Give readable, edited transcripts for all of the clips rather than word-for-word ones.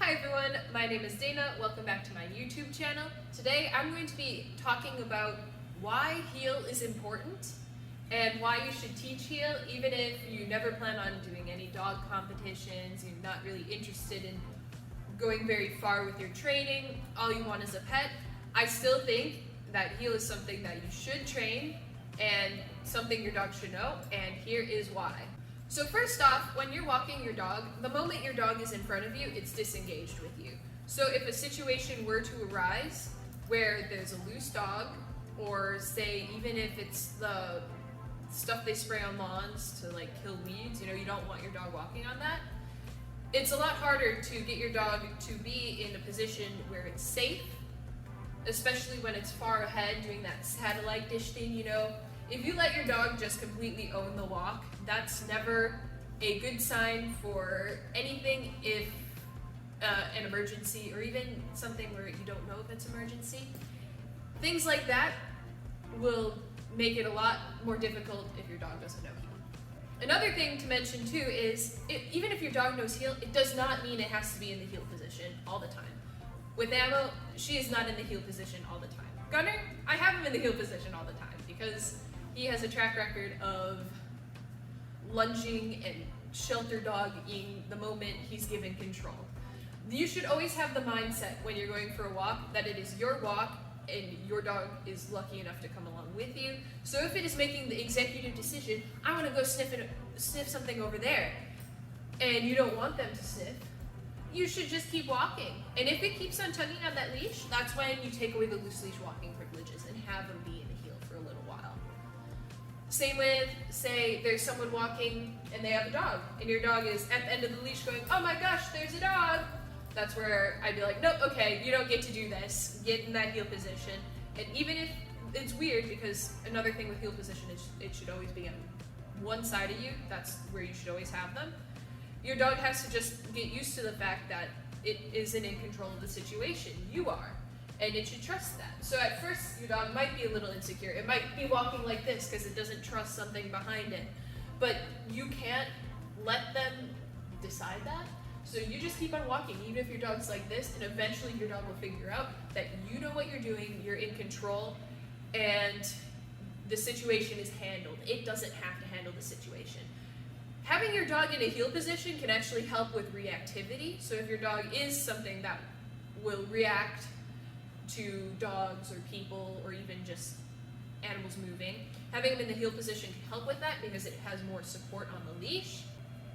Hi everyone, my name is Dana. Welcome back to my YouTube channel. Today I'm going to be talking about why heel is important and why you should teach heel even if you never plan on doing any dog competitions, you're not really interested in going very far with your training, all you want is a pet. I still think that heel is something that you should train and something your dog should know, and here is why. So first off, when you're walking your dog, the moment your dog is in front of you, it's disengaged with you. So if a situation were to arise where there's a loose dog, or say even if it's the stuff they spray on lawns to like kill weeds, you don't want your dog walking on that, it's a lot harder to get your dog to be in a position where it's safe, especially when it's far ahead doing that satellite dish thing, If you let your dog just completely own the walk, that's never a good sign for anything if an emergency, or even something where you don't know if it's emergency. Things like that will make it a lot more difficult if your dog doesn't know heel. Another thing to mention too is, even if your dog knows heel, it does not mean it has to be in the heel position all the time. With Ammo, she is not in the heel position all the time. Gunner, I have him in the heel position all the time because he has a track record of lunging and shelter dogging the moment he's given control. You should always have the mindset when you're going for a walk that it is your walk and your dog is lucky enough to come along with you. So if it is making the executive decision, I want to go sniff something over there, and you don't want them to sniff, you should just keep walking. And if it keeps on tugging on that leash, that's when you take away the loose leash walking privileges and have them be in the heel for a little while. Same with, say, there's someone walking and they have a dog, and your dog is at the end of the leash going, oh my gosh, there's a dog. That's where I'd be like, nope, okay, you don't get to do this. Get in that heel position. And even if it's weird, because another thing with heel position is it should always be on one side of you. That's where you should always have them. Your dog has to just get used to the fact that it isn't in control of the situation. You are. And it should trust that. So at first, your dog might be a little insecure. It might be walking like this because it doesn't trust something behind it. But you can't let them decide that. So you just keep on walking, even if your dog's like this, and eventually your dog will figure out that you know what you're doing, you're in control, and the situation is handled. It doesn't have to handle the situation. Having your dog in a heel position can actually help with reactivity. So if your dog is something that will react to dogs or people or even just animals moving, having them in the heel position can help with that because it has more support on the leash.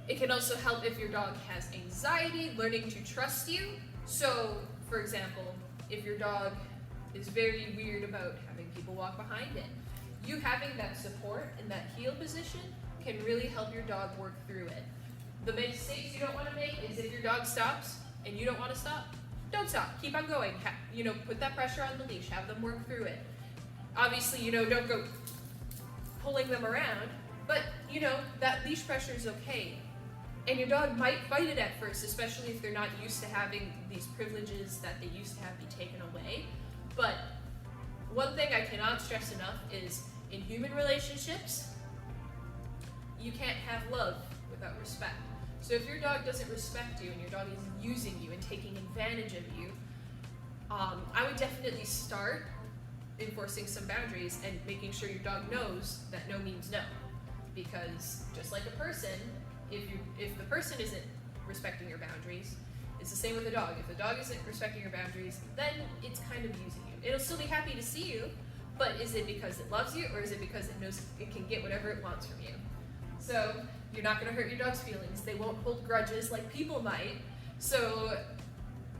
It can also help if your dog has anxiety, learning to trust you. So, for example, if your dog is very weird about having people walk behind it, you having that support in that heel position can really help your dog work through it. The mistakes you don't want to make is if your dog stops and you don't want to stop, don't stop. Keep on going. Put that pressure on the leash. Have them work through it. Obviously, don't go pulling them around, but, that leash pressure is okay. And your dog might fight it at first, especially if they're not used to having these privileges that they used to have be taken away. But one thing I cannot stress enough is in human relationships, you can't have love without respect. So if your dog doesn't respect you and your dog is using you and taking advantage of you, I would definitely start enforcing some boundaries and making sure your dog knows that no means no. Because just like a person, if the person isn't respecting your boundaries, it's the same with the dog. If the dog isn't respecting your boundaries, then it's kind of using you. It'll still be happy to see you, but is it because it loves you, or is it because it knows it can get whatever it wants from you? So you're not going to hurt your dog's feelings. They won't hold grudges like people might. So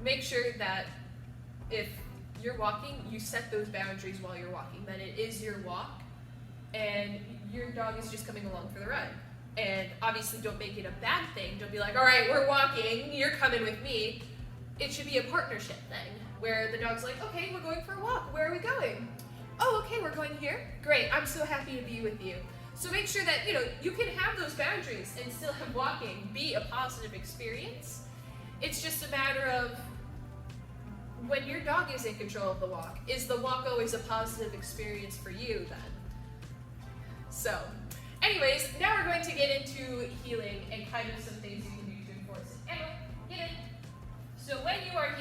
make sure that if you're walking, you set those boundaries while you're walking, that it is your walk and your dog is just coming along for the ride. And obviously don't make it a bad thing. Don't be like, all right, we're walking, you're coming with me. It should be a partnership thing where the dog's like, okay, we're going for a walk. Where are we going? Oh, okay, we're going here. Great, I'm so happy to be with you. So make sure that, you can have those boundaries and still have walking be a positive experience. It's just a matter of when your dog is in control of the walk, is the walk always a positive experience for you then? So, anyways, now we're going to get into healing and kind of some things you can do to enforce it. Emma, get in. So when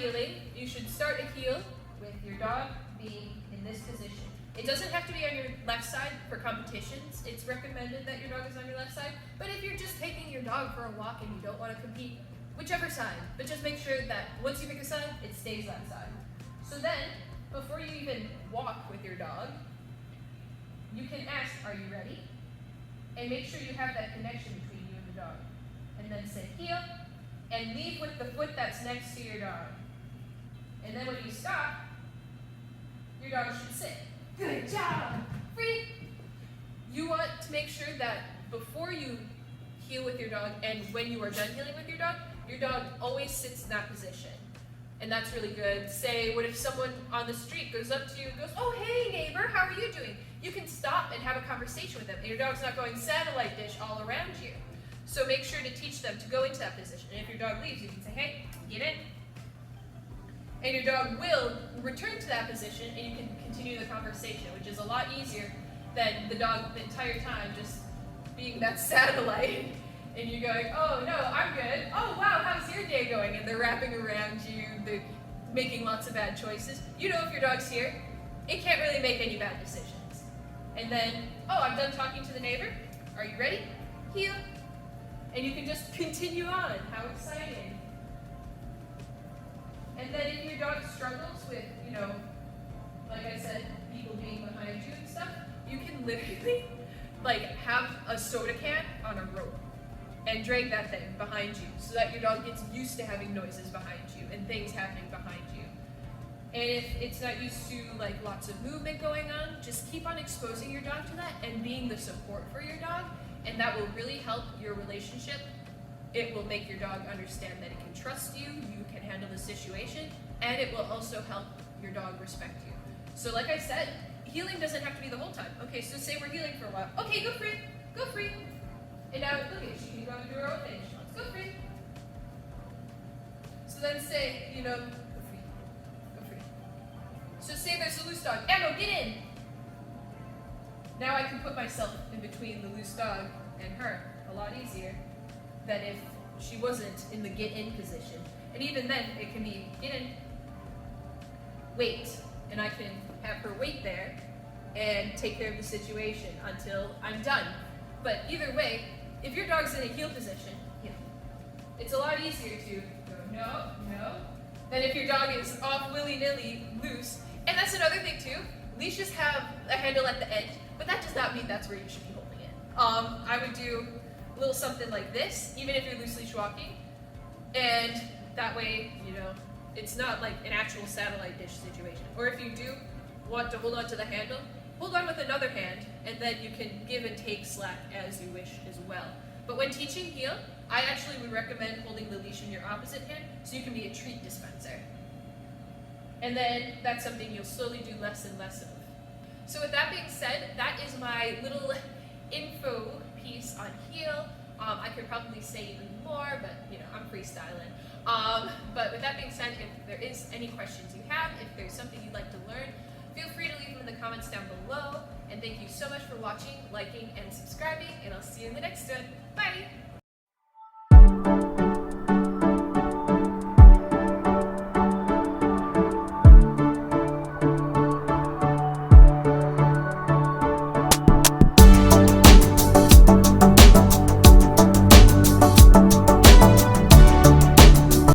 heeling, you should start a heel with your dog being in this position. It doesn't have to be on your left side for competitions. It's recommended that your dog is on your left side. But if you're just taking your dog for a walk and you don't want to compete, whichever side. But just make sure that once you pick a side, it stays that side. So then, before you even walk with your dog, you can ask, are you ready? And make sure you have that connection between you and the dog. And then say heel, and leave with the foot that's next to your dog. And then when you stop, your dog should sit. Good job! Free! You want to make sure that before you heel with your dog and when you are done heeling with your dog always sits in that position. And that's really good. Say, what if someone on the street goes up to you and goes, oh, hey neighbor, how are you doing? You can stop and have a conversation with them, and your dog's not going satellite dish all around you. So make sure to teach them to go into that position. And if your dog leaves, you can say, hey, get in. And your dog will return to that position, and you can continue the conversation, which is a lot easier than the dog the entire time just being that satellite. And you're going, oh, no, I'm good. Oh, wow, how's your day going? And they're wrapping around you. They're making lots of bad choices. You know if your dog's here, it can't really make any bad decisions. And then, oh, I'm done talking to the neighbor. Are you ready? Heel. And you can just continue on. How exciting. And then if your dog struggles with, like I said, people being behind you and stuff, you can literally, have a soda can on a rope and drag that thing behind you so that your dog gets used to having noises behind you and things happening behind you. And if it's not used to lots of movement going on, just keep on exposing your dog to that and being the support for your dog, and that will really help your relationship. It will make your dog understand that it can trust you, you can handle the situation, and it will also help your dog respect you. So like I said, heeling doesn't have to be the whole time. Okay, so say we're heeling for a while. Okay, go free, go free. And now look at she can go and do her own thing. She wants go free. So then say, go free, go free. So say there's a loose dog. Emma, get in. Now I can put myself in between the loose dog and her a lot easier than if she wasn't in the get in position. And even then, it can be get in, wait, and I can have her wait there and take care of the situation until I'm done. But either way, if your dog's in a heel position, it's a lot easier to go no, no, than if your dog is off willy-nilly loose. And that's another thing too, leashes have a handle at the end, but that does not mean that's where you should be holding it. I would do a little something like this, even if you're loose leash walking, and that way, it's not like an actual satellite dish situation. Or if you do want to hold on to the handle, hold on with another hand, and then you can give and take slack as you wish as well. But when teaching heel, I actually would recommend holding the leash in your opposite hand so you can be a treat dispenser. And then that's something you'll slowly do less and less of. So with that being said, that is my little info piece on heel. I could probably say even more, but I'm freestyling. But with that being said, if there is any questions you have, if there's something you'd like to learn, feel free to leave them in the comments down below. And thank you so much for watching, liking, and subscribing, and I'll see you in the next one. Bye!